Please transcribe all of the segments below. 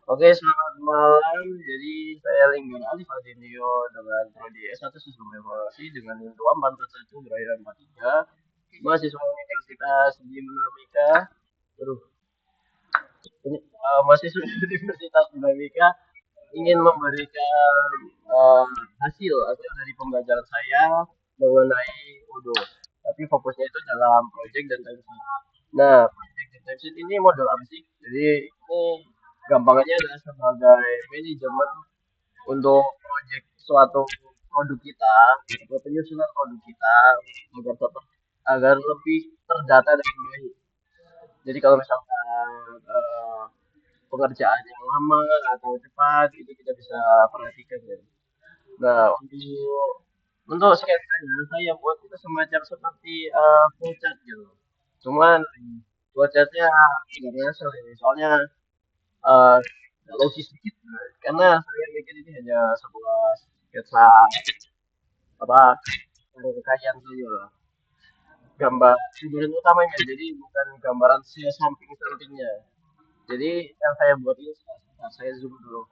Oke, selamat malam. Jadi saya Linggar Alif Adinio dengan prodi S1 Sistem Informasi dengan NIM 2441 berakhir 43. Mahasiswa Universitas Dinamika. Aduh, mahasiswa Universitas Dinamika ingin memberikan hasil dari pembelajaran saya mengenai Udo. Tapi fokusnya itu dalam project dan timesheet. Nah, project dan timesheet ini model apa sih? Jadi ini gampangnya adalah sebagai manajemen untuk project suatu produk kita atau penyusunan produk kita agar tetap agar lebih terdata dengan baik. Jadi kalau misalkan pekerjaan yang lama atau cepat itu kita bisa perhatikan ya. Nah, untuk sketsanya saya buat itu semacam seperti flowchart gitu. Cuman flowchartnya tidak biasa ini, soalnya uh, logis sedikit. Karena saya mikir ini hanya sebuah sketsa apa rangkaian saja lah. Gambar tujuan utamanya, jadi bukan gambaran samping-sampingnya. Jadi yang saya buat ini saya zoom dulu.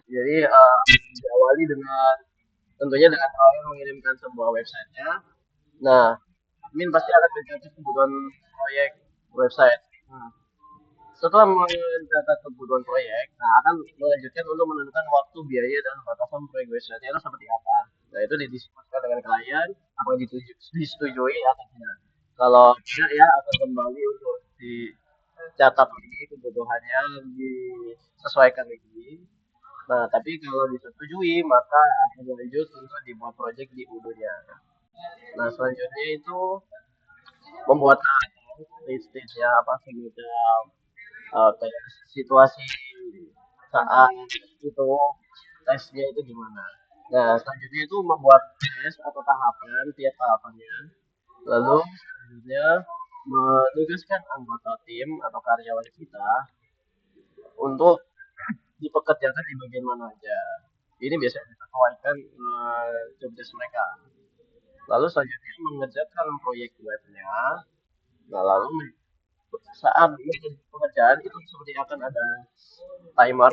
Jadi diawali dengan tentunya dengan awal mengirimkan sebuah websitenya. Nah, admin pasti akan mencatat kebutuhan proyek website. Nah, setelah mencatat kebutuhan proyek, nah akan melanjutkan untuk menentukan waktu, biaya, dan batasan proyek website itu seperti apa. Nah, itu didiskusikan dengan klien, apa yang disetujui atau tidak. Kalau tidak ya akan kembali untuk dicatat lagi kebutuhannya, disesuaikan lagi. Nah, tapi kalau disetujui maka akan lanjut untuk dibuat project di Udo-nya. Nah, selanjutnya itu membuat stage-nya apa semacam kayak situasi saat itu tesnya itu gimana. Nah, selanjutnya itu membuat tes atau tahapan, tiap tahapannya. Lalu selanjutnya menugaskan anggota tim atau karyawan kita untuk dipekerjakan di bagian mana aja. Ini biasanya disesuaikan job desk mereka. Lalu selanjutnya mengerjakan proyek webnya. Nah, lalu saat pengerjaan itu seperti akan ada timer.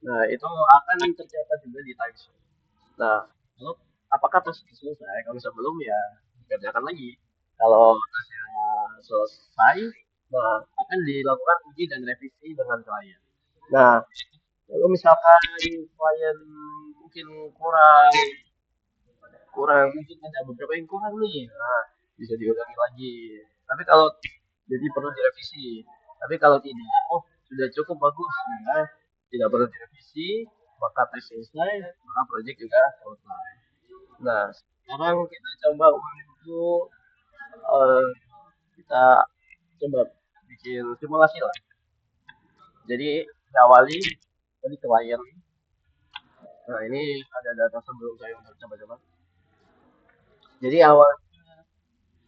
Nah, itu akan tercatat juga di timesheet. Nah, lalu apakah tes selesai? Kalau sebelum ya kerjakan lagi. Kalau tesnya selesai, nah, akan dilakukan uji dan revisi dengan klien. Nah, kalau misalkan klien mungkin kurang kurang mungkin ada beberapa yang kurang nih, nah bisa diulangi lagi. Tapi kalau jadi perlu direvisi. Tapi kalau tidak, oh sudah cukup bagus, nah, tidak perlu direvisi, maka tes selesai, maka project juga selesai. Nah, sekarang kita coba untuk eh, kita coba bikin simulasi lah. Jadi diawali dari klien. Nah, ini ada data sebelum saya untuk coba-coba. Jadi awal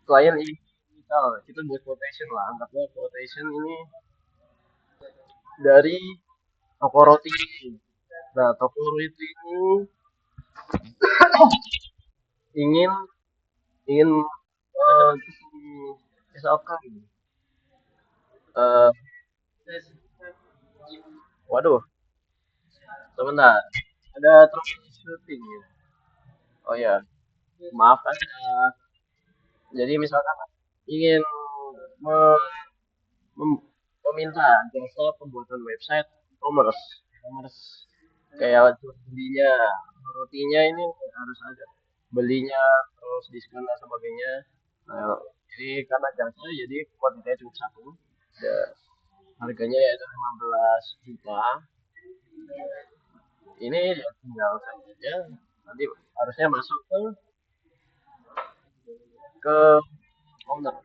klien ini misal kita buat quotation lah, anggapnya quotation ini dari toko roti. Nah, toko roti ini ingin ingin uh, misalkan uh, waduh, sebentar, ada troubleshooting ya. Oh ya, maaf kan. Jadi misalkan ingin me- meminta jasa pembuatan website e-commerce kayak jual belinya rotinya ini harus ada belinya terus diskon dan sebagainya. Nah, jadi karena jasa jadi kuantitasnya cuma satu ya, harganya yaitu 15 juta. Ini ya tinggal saja nanti harusnya masuk ke owner.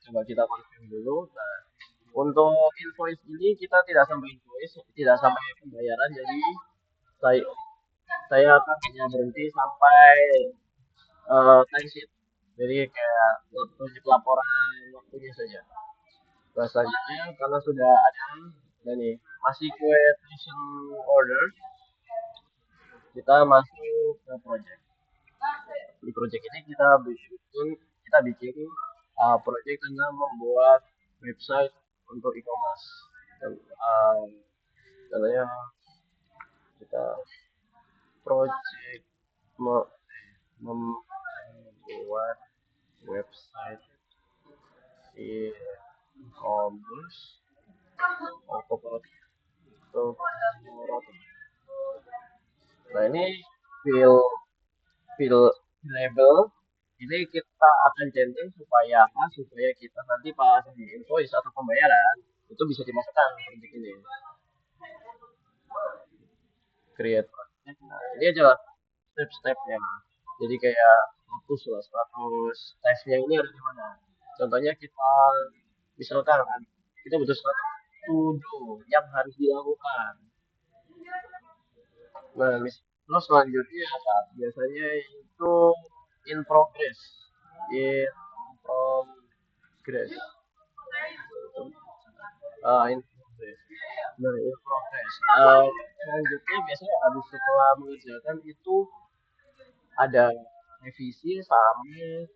Coba kita konfirm dulu. Nah, untuk invoice ini kita tidak sampai invoice, tidak sampai pembayaran, jadi saya saya akan hanya berhenti sampai timesheet. Jadi kayak waktu pelaporan waktunya saja. Nah, selanjutnya karena sudah ada dan nih masih creation order, kita masuk ke project. Di project ini kita bikin project tentang membuat website untuk e-commerce. Dan, uh, Contohnya kita project me- membuat website e-commerce corporatif. Nah ini fill fill label ini kita akan centang supaya apa? Supaya kita nanti pas di invoice atau pembayaran itu bisa dimasukkan project ini. Create project. Nah, ini aja step-stepnya. Jadi kayak status tesnya ini harus gimana. Contohnya kita misalkan kita butuh status to do yang harus dilakukan. Nah, terus selanjutnya apa? Biasanya itu in progress. In progress. In progress. Nah, in progress. Selanjutnya biasanya habis setelah mengerjakan itu ada revisi sama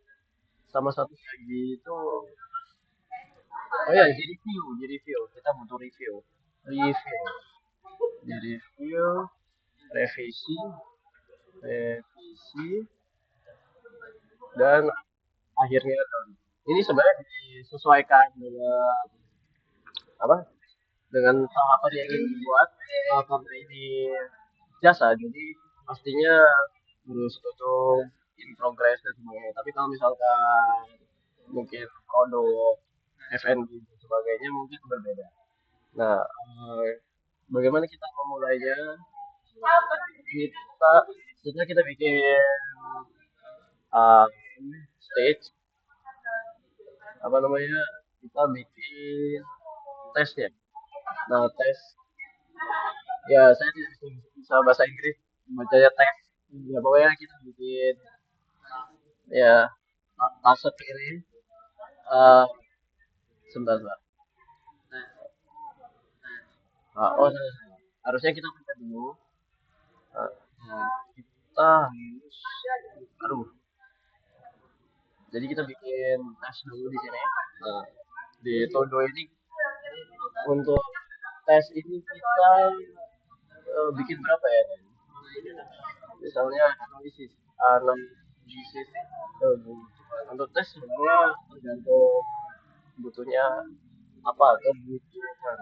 sama satu lagi itu oh ya jadi review kita butuh review di review revisi revisi dan akhirnya ini sebenarnya disesuaikan dengan apa dengan tahapan yang ingin dibuat karena ini jasa jadi pastinya harus tutup in progress dan sebagainya tapi kalau misalkan mungkin produk F&B dan sebagainya mungkin berbeda. Nah, bagaimana kita memulainya? Kita kita bikin uh, stage apa namanya? Kita bikin tesnya. Nah, tes ya saya tidak bisa bahasa Inggris, bacanya tes. Ya pokoknya kita bikin ya task ini uh, sebentar, sebentar. Harusnya kita pencet dulu. Uh, kita harus aduh jadi kita bikin tes dulu di sini nah, di Todo ini untuk tes ini kita bikin berapa ya misalnya analisis eh, untuk tes sebenarnya tergantung butuhnya apa kebutuhan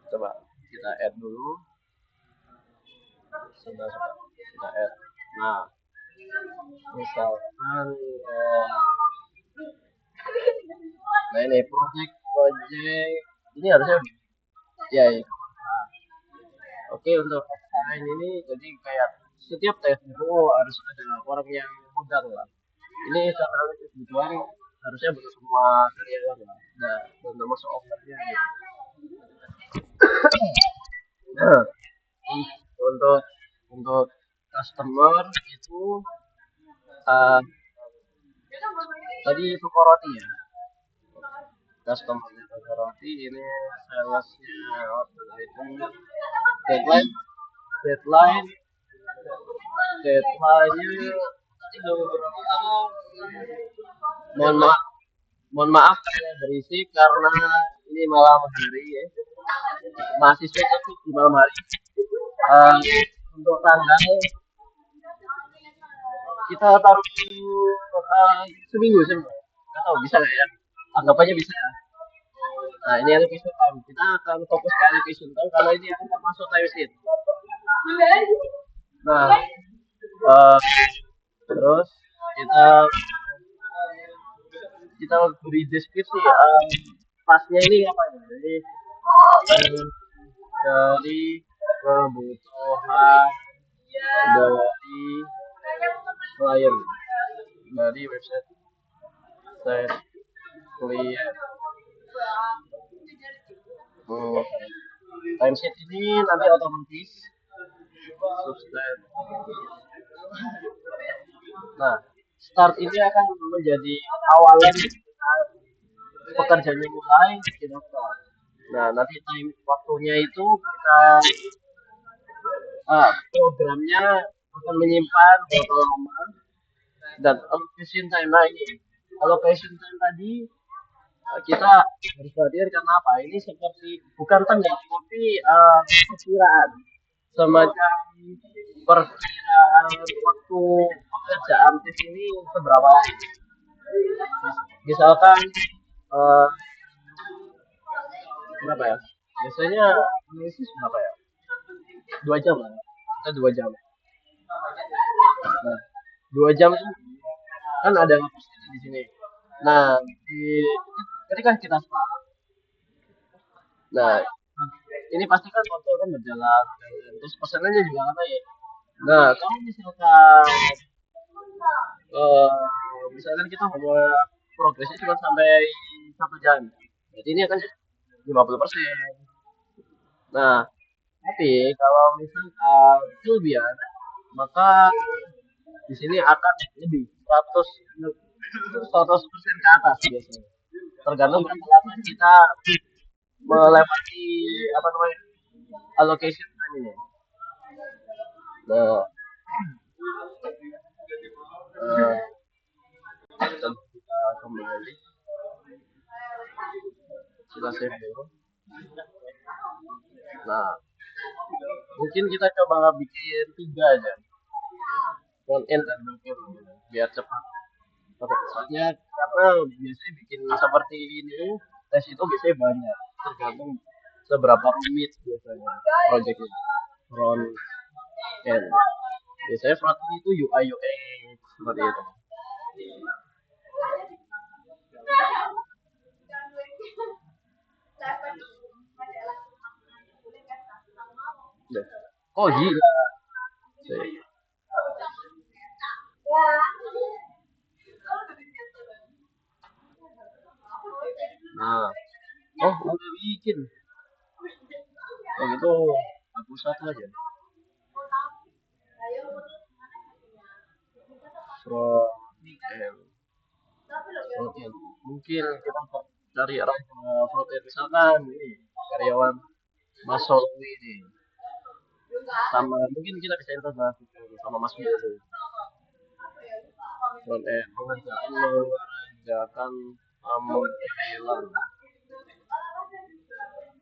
coba kita add dulu sudah kita add nah misalkan nah ini project ini harusnya ya, ya. Oke untuk desain ini jadi kayak setiap tes itu harus ada orang yang modal lah. Ini secara kebutuhan harusnya butuh semua karyawan lah. Nah, dan termasuk ownernya gitu. Nah, untuk untuk customer itu uh, tadi itu roti ya. Customer itu roti ini salesnya itu deadline deadline deadline-nya itu mohon maaf mohon maaf saya berisik karena ini malam hari ya mahasiswa itu di malam hari uh, untuk tanggal kita taruh seminggu seminggu nggak tahu bisa nggak ya anggap aja bisa ya nah ini episode time kita akan fokus ke episode time karena ini akan termasuk time sheet nah uh, terus kita kita beri deskripsi pasnya ini apa ya jadi dari kebutuhan dari klien dari website saya klien hmm. Timesheet ini nanti otomatis subscribe nah start ini akan menjadi awalan pekerjaannya mulai di daftar nah nanti time waktunya itu kita programnya akan menyimpan berapa lama dan allocation time nah ini allocation time tadi kita harus perhatian karena apa? Ini seperti bukan tenggat, tapi perkiraan semacam perkiraan waktu pekerjaan tes ini seberapa lama. Misalkan eh, berapa ya? Biasanya analisis berapa ya? 2 jam lah. Kita 2 jam. Nah, 2 jam itu kan ada ngapain di sini. Nah, ketika kita start, nah ini pasti kan waktu kan berjalan, terus pesanannya juga kan naik. Nah, kalau misalkan eh, misalkan kita mau progresnya cuma sampai 1 jam, jadi ini akan 50%. Nah, tapi kalau misalkan kelebihan, maka di sini akan lebih 100% ke atas biasanya. Tergantung berapa lama kita melewati apa namanya allocation time ini. Nah, eh, kita kembali, kita save dulu. Nah, mungkin kita coba bikin 3 aja, front end dan back end biar cepat. Oke, soalnya karena biasanya bikin seperti ini tes itu biasanya banyak, tergantung seberapa rumit biasanya projectnya front end. Biasanya front end itu UI UX seperti itu. Deh. Oh gila. Sih. Nah, oh udah bikin. Oh gitu, aku satu aja. Front end, front end. Mungkin kita cari orang front end misalkan ini karyawan Mas Solwi ini, sama mungkin kita bisa integrasi sama Mas Budi. Front end mengerjakan pemanggilan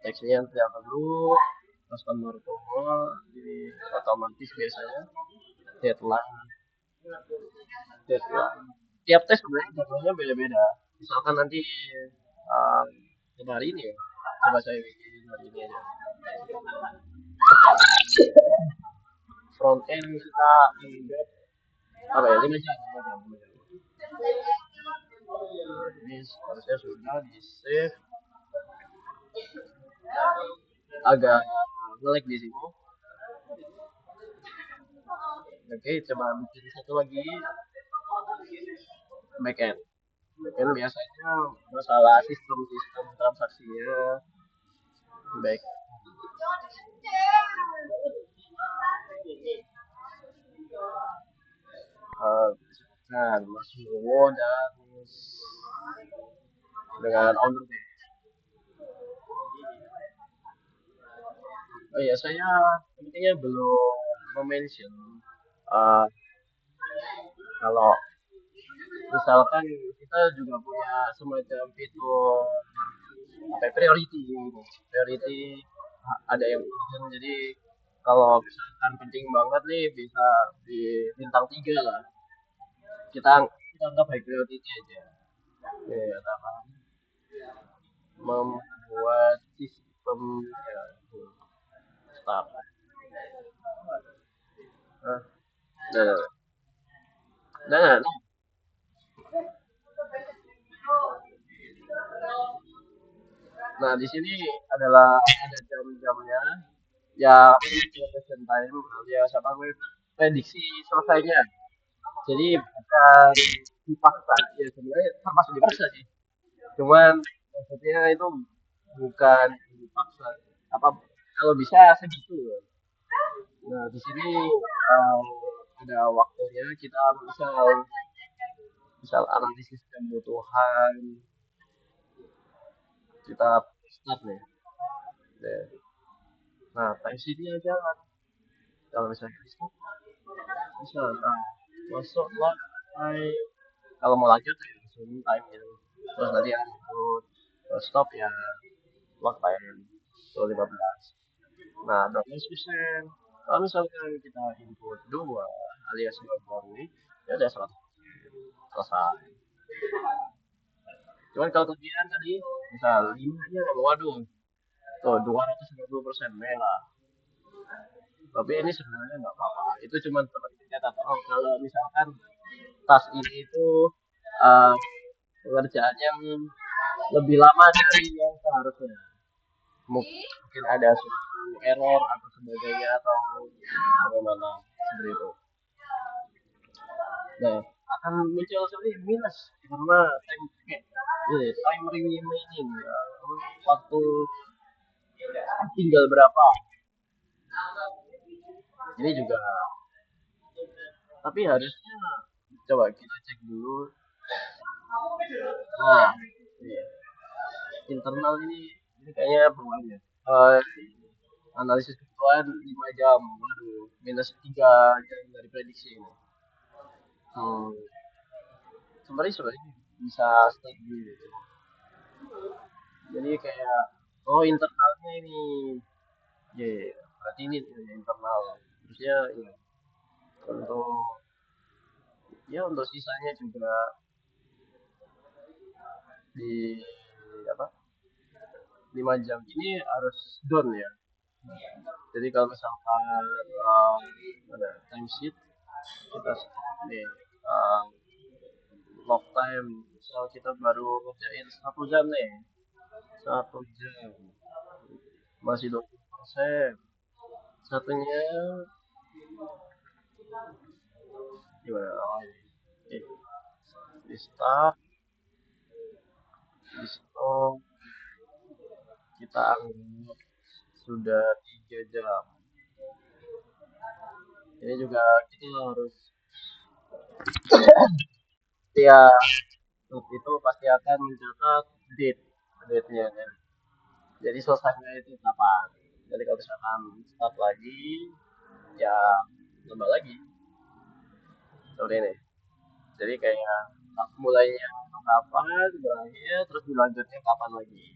teksnya yang dulu customer call di otomatis biasanya deadline deadline tiap tes sebenarnya jadwalnya beda-beda. Misalkan nanti uh, coba hari ini ya, coba saya bikin hari ini aja front end kita embed apa ya 5 jam 5 jam. Ini harusnya sudah di save, agak ngelag di sini. Oke, coba bikin satu lagi backend. Backend biasanya masalah sistem-sistem transaksinya baik. Uh, nah, Mas Bowo dan dengan owner. Oh iya, saya intinya belum mention uh, kalau misalkan kita juga punya semacam fitur apa priority gitu. Priority ada yang urgent, jadi kalau misalkan penting banget nih bisa di bintang 3 lah. Kita anggap high priority aja. Ya, apa membuat sistem ya, start. Nah, nah, nah, nah, nah, di sini adalah ada jam-jamnya ya, presentation time alias apa namanya prediksi selesainya. Jadi bukan dipaksa, ya sebenarnya termasuk dipaksa sih. Cuman maksudnya itu bukan dipaksa. Apa kalau bisa segitu. Nah di sini um, ada waktunya kita misal analisis kebutuhan kita start nih. Nah time sini aja kan. Kalau misalnya bisa nah, masuk lah. Kalau mau lanjut ya langsung time gitu. Terus nanti lanjut. stop ya lock time itu 15. Nah 12%. Kalau misalkan kita input 2 alias 2 kali, ya udah 100 selesai. Cuman kalau kelebihan tadi misal 5 nya, waduh, tuh 250% merah. Tapi ini sebenarnya nggak apa-apa, itu cuma seperti tercatat. Oh, kalau misalkan tas ini itu uh, pengerjaan yang lebih lama dari yang seharusnya, mungkin ada suatu error atau sebagainya atau bagaimana seperti itu. Nah, akan muncul sekali minus karena time remaining, waktu tinggal berapa. Ini juga, tapi harusnya coba kita cek dulu. Nah, iya. Internal ini kayaknya bawaan ya. Eh, analisis kebutuhan 5 jam. Waduh, minus 3 jam dari prediksi ini. Hmm, sebenarnya bisa stay dulu. Jadi kayak, oh internalnya ini, ya berarti ini internal. Terusnya ya, untuk untuk sisanya juga di apa 5 jam ini harus down ya. Jadi kalau misalkan ada time sheet kita stop nih, uh, log time misal kita baru ngerjain 1 jam nih, 1 jam masih 20%, satunya gimana, oh, ini di start, di stop, kita anggap sudah 3 jam. Ini juga kita harus, ya itu pasti akan mencatat date-nya kan. Jadi selesainya itu kapan. Jadi kalau misalkan start lagi, ya nambah lagi seperti ini. Jadi kayak mulainya kapan, berakhir, terus dilanjutnya kapan lagi.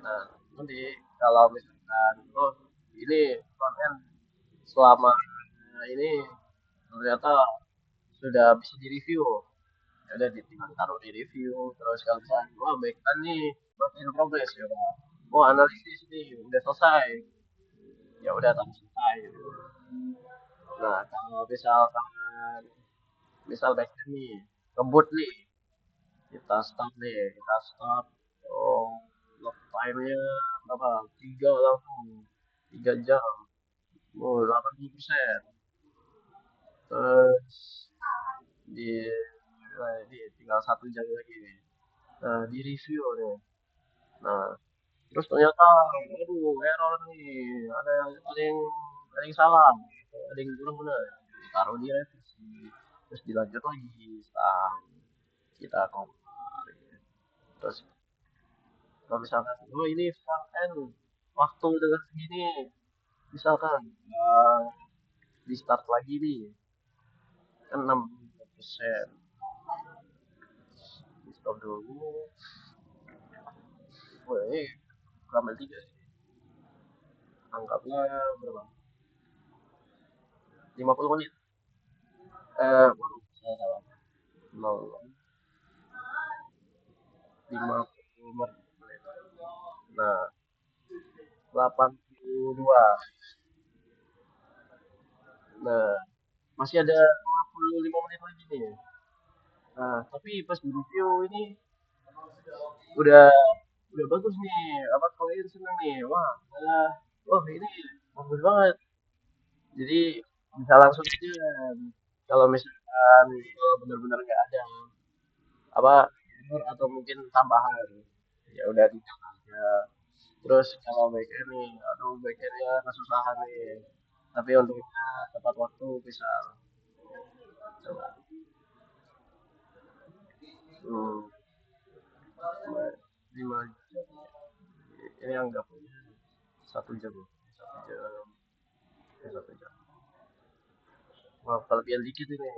Nah, nanti kalau misalkan, oh ini konten selama ini ternyata sudah bisa direview, ya udah tinggal taruh di review. Terus kalau misalkan wah baik kan nih, work in progress ya udah, oh analisis nih udah selesai, ya udah taruh selesai gitu. Nah kalau misalkan misal backend nih ngebut nih, kita start, oh log time-nya berapa, 3 langsung, 3 jam, oh 80%. Terus di ini tinggal 1 jam lagi nih, nah di review nih. Nah terus ternyata aduh error nih, ada yang salah, ada yang kurang benar, taruh di revisi, terus dilanjut lagi setelah kita compare. Terus kalau misalkan oh ini front end waktu dengan segini, misalkan di start lagi nih kan 60%, di stop dulu. Oh ini gambar 3 sih, anggapnya berapa, 50 menit, waduh, saya salah, 50 menit. Nah 82. Nah masih ada 55 menit lagi nih. Nah tapi pas di review ini udah udah bagus nih, apa klien seneng nih, wah ini bagus banget. Jadi bisa langsung aja kalau misalkan benar-benar nggak ada apa error atau mungkin tambahan, ya udah tinggal aja. Terus kalau backend nih, aduh backendnya kesusahan nih, tapi untungnya tepat waktu bisa coba. Hmm, 5 jam ini anggap 1 jam, 1 jam, 1 jam. Wah kelebihan dikit ini.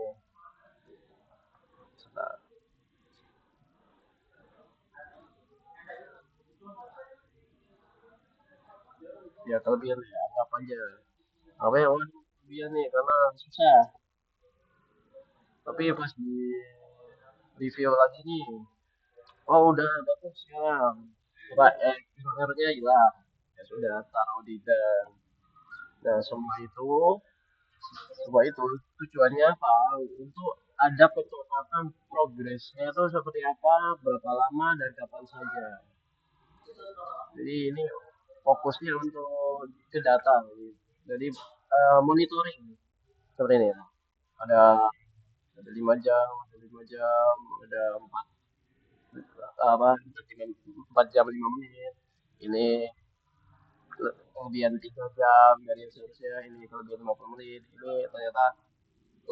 Sebentar. Ya kelebihan ya anggap aja. Apa ya, waduh kelebihan nih karena susah. Tapi pas di review lagi nih, oh udah bagus sekarang. Coba errornya hilang. Ya sudah taruh di dan. Nah semua itu tujuannya apa? Untuk ada pencatatan progresnya itu seperti apa, berapa lama dan kapan saja. Jadi ini fokusnya untuk ke data. Jadi monitoring seperti ini. Ada ada 5 jam, ada 5 jam, ada 4 jam 5 menit. Ini kemudian 3 jam dari yang seharusnya ini kelebihan 50 menit. Ini ternyata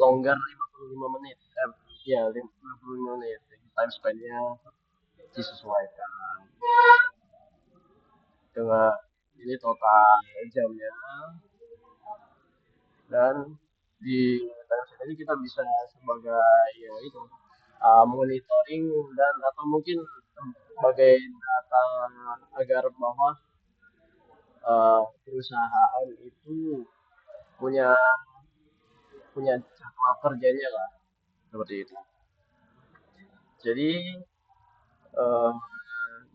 longgar 55 menit. Ya 55 menit. Jadi time span-nya disesuaikan dengan ini total jamnya dan di time ini kita bisa sebagai ya itu monitoring dan atau mungkin sebagai data agar bahwa perusahaan itu punya punya jadwal kerjanya lah seperti itu. Jadi eh,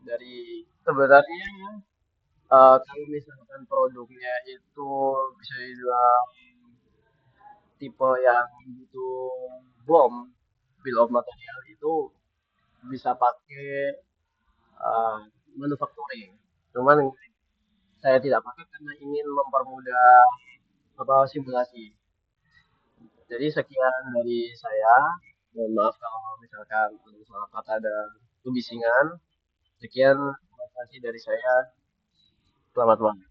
dari sebenarnya kalau misalkan produknya itu bisa dibilang tipe yang butuh BOM, bill of material itu bisa pakai uh, manufacturing. Cuman saya tidak pakai karena ingin mempermudah apa simulasi. Jadi sekian dari saya. Mohon maaf kalau misalkan ada salah kata dan kebisingan. Sekian terima kasih dari saya. Selamat malam.